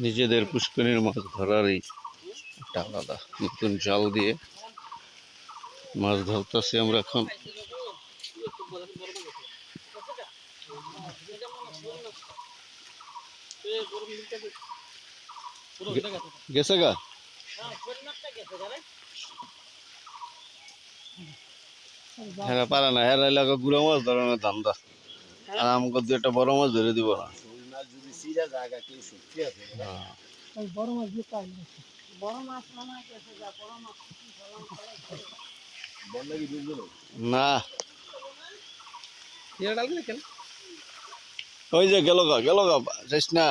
নিজেদের পুষ্করিণীর মাছ ধরার এই একটা আলাদা নতুন জাল দিয়ে মাছ ধরতেছি আমরা এখন। গেছে গা হ্যাঁ পারে না, হ্যাঁ এলাকা গুড়া মাছ ধরানোর ধান্দা, আর আমাকে দু একটা বড় মাছ ধরে দিব না। না ওই যে গেল গা যাইস না।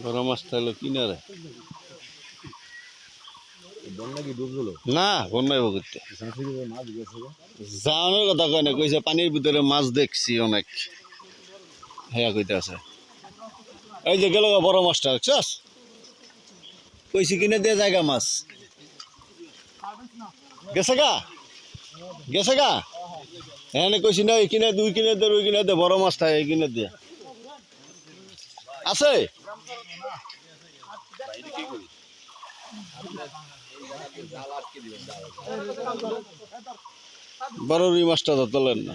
বড় মাছটা হলো কিনারে না বন্যায় করতে যাওয়ানোর কথা কয় না, কইছে পানির ভিতরে মাছ দেখছি অনেক, হ্যাঁ কইতে আছে। এই যে গেল বড় মাছটা দেখছস, কইছি কিনে দিয়ে জায়গা মাছ গেছে গা এখানে কইছি না, এই কিনে দুই কিনে দে ওই কিনে দে, বড় মাছটা এই কিনে দিয়ে আছে। বড় রুই মাছটা তো তোলেন না।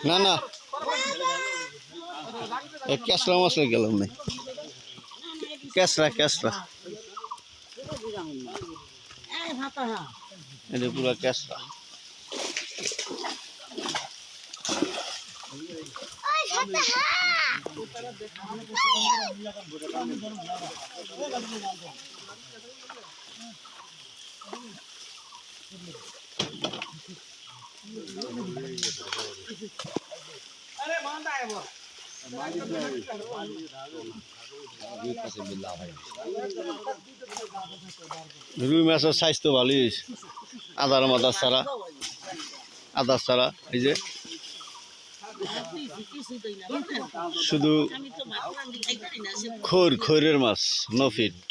না না কেসরা মাছ গেলাম না, কেসরা এটা পুরো কেসরা। রুই মাছের সাইজ তো ভালোই হয়েছে, আদার ছাড়া এই যে শুধু খৈরের মাছ, নো ফিট।